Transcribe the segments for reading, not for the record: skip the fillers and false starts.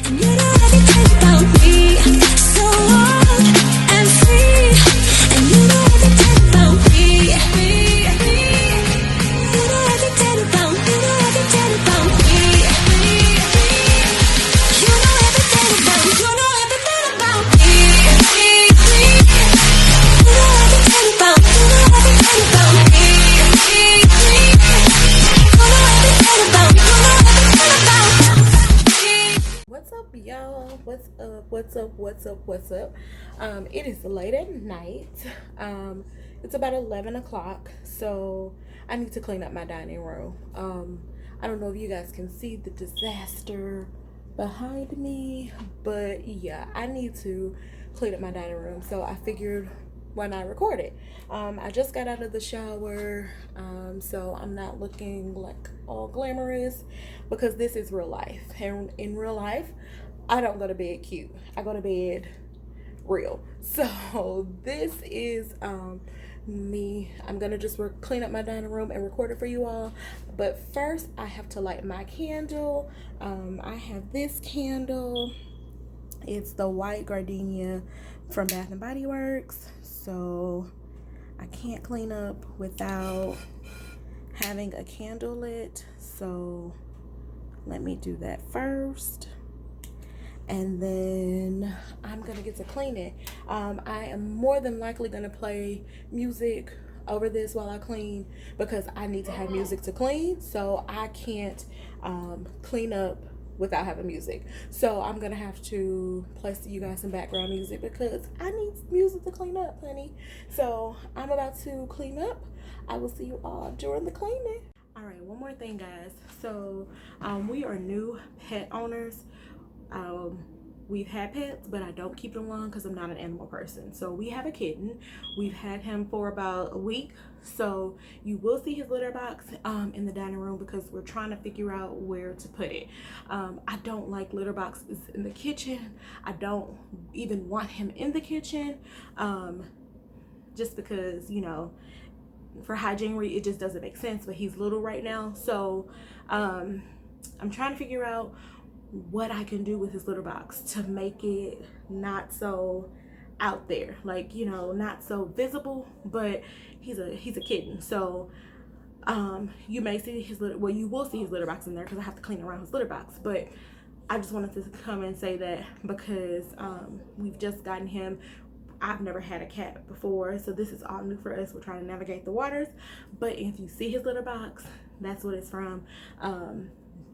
Y'all, what's up? It is late at night. It's about 11 o'clock, so I need to clean up my dining room. I don't know if you guys can see the disaster behind me, but yeah, I need to clean up my dining room, so I figured why not record it. I just got out of the shower, so I'm not looking like all glamorous because this is real life, and in real life I don't go to bed cute. I go to bed real. So this is me. I'm gonna just clean up my dining room and record it for you all. But first, I have to light my candle. I have this candle. It's the white gardenia from Bath and Body Works. So I can't clean up without having a candle lit. So let me do that first. And then I'm gonna get to cleaning. I am more than likely gonna play music over this while I clean because I need to have music to clean, so I can't clean up without having music. So I'm gonna have to play you guys some background music because I need music to clean up, honey. So I'm about to clean up. I will see you all during the cleaning. All right, one more thing, guys. So we are new pet owners. We've had pets, but I don't keep them long because I'm not an animal person. So we have a kitten. We've had him for about a week. So you will see his litter box in the dining room because we're trying to figure out where to put it. I don't like litter boxes in the kitchen. I don't even want him in the kitchen just because, you know, for hygiene, it just doesn't make sense, but he's little right now. So I'm trying to figure out what I can do with his litter box to make it not so out there, like, you know, not so visible, but he's a kitten. So you may see his litter, well, you will see his litter box in there because I have to clean around his litter box. But I just wanted to come and say that because we've just gotten him. I've never had a cat before, so this is all new for us. We're trying to navigate the waters. But if you see his litter box, that's what it's from.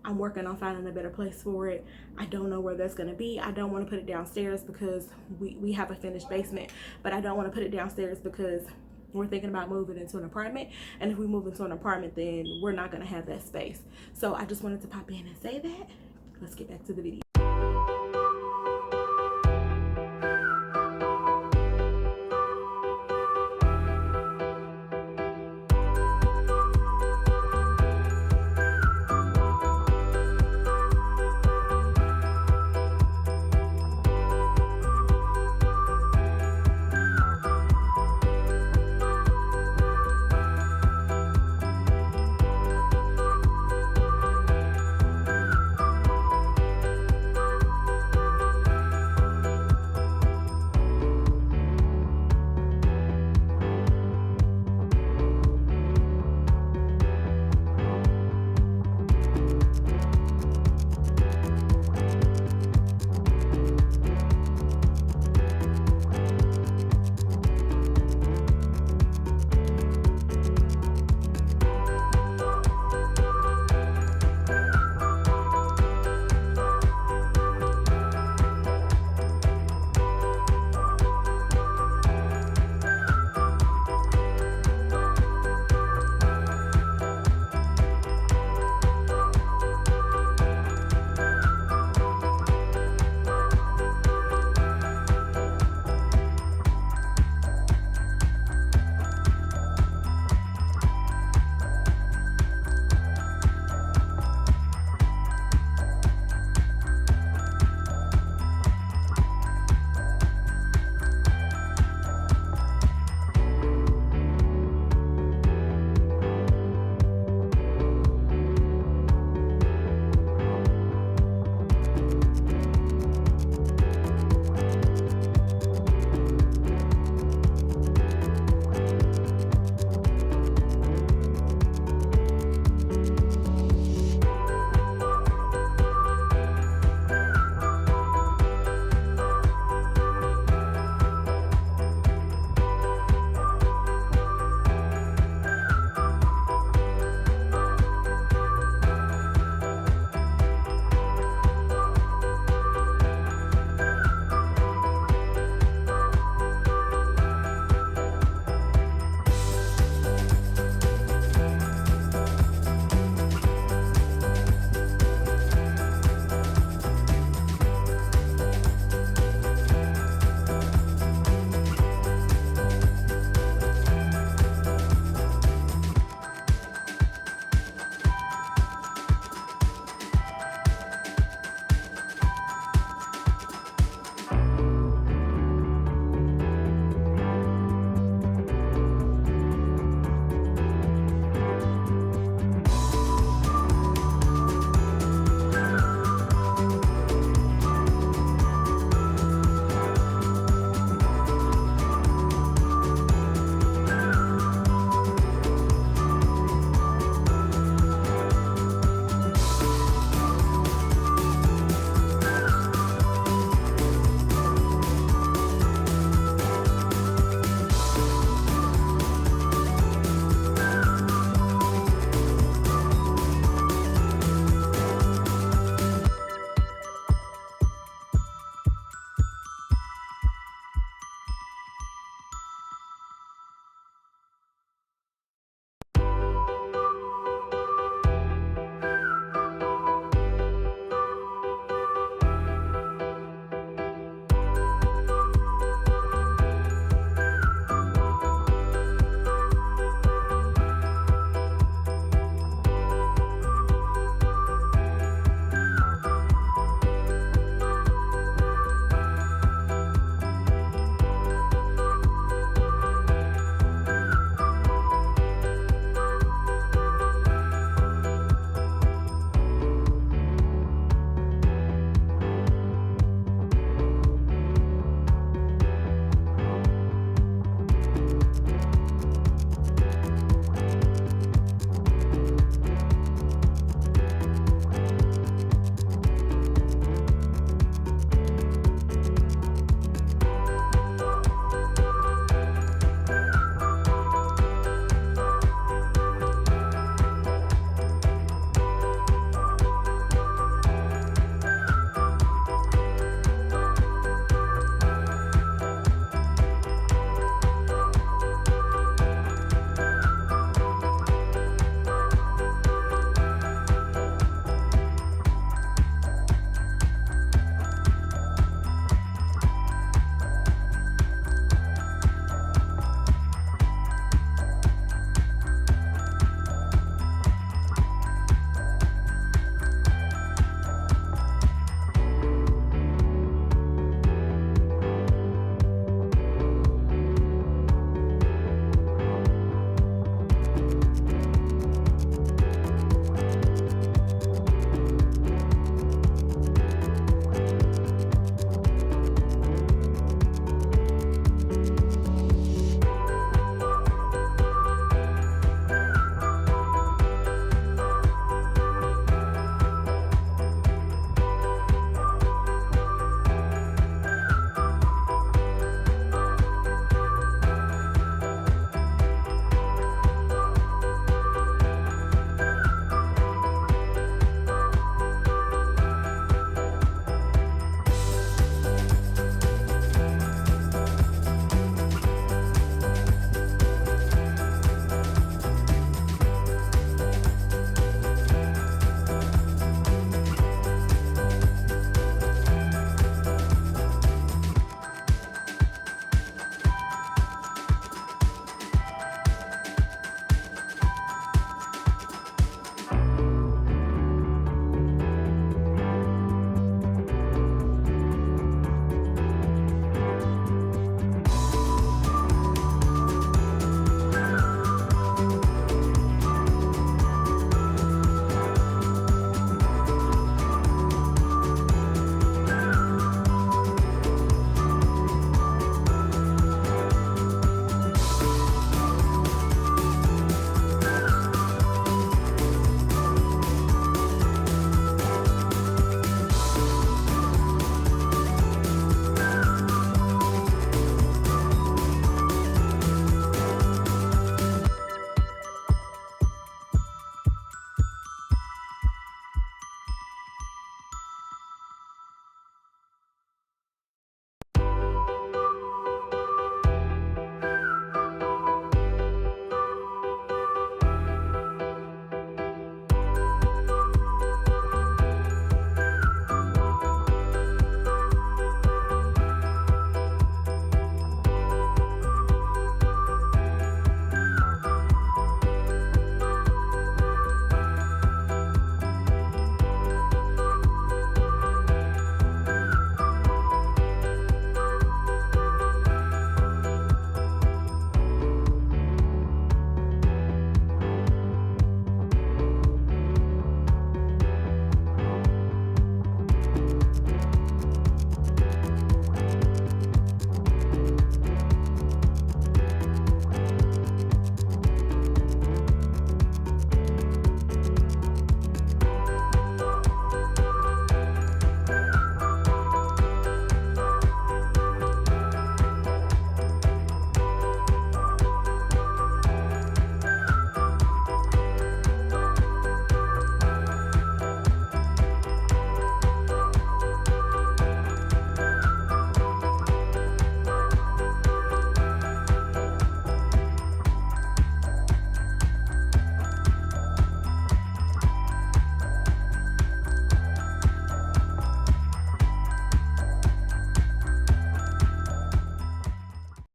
I'm working on finding a better place for it. I don't know where that's gonna be. I don't want to put it downstairs because we have a finished basement, but I don't want to put it downstairs because we're thinking about moving into an apartment, and if we move into an apartment, then we're not gonna have that space. So I just wanted to pop in and say that. Let's get back to the video.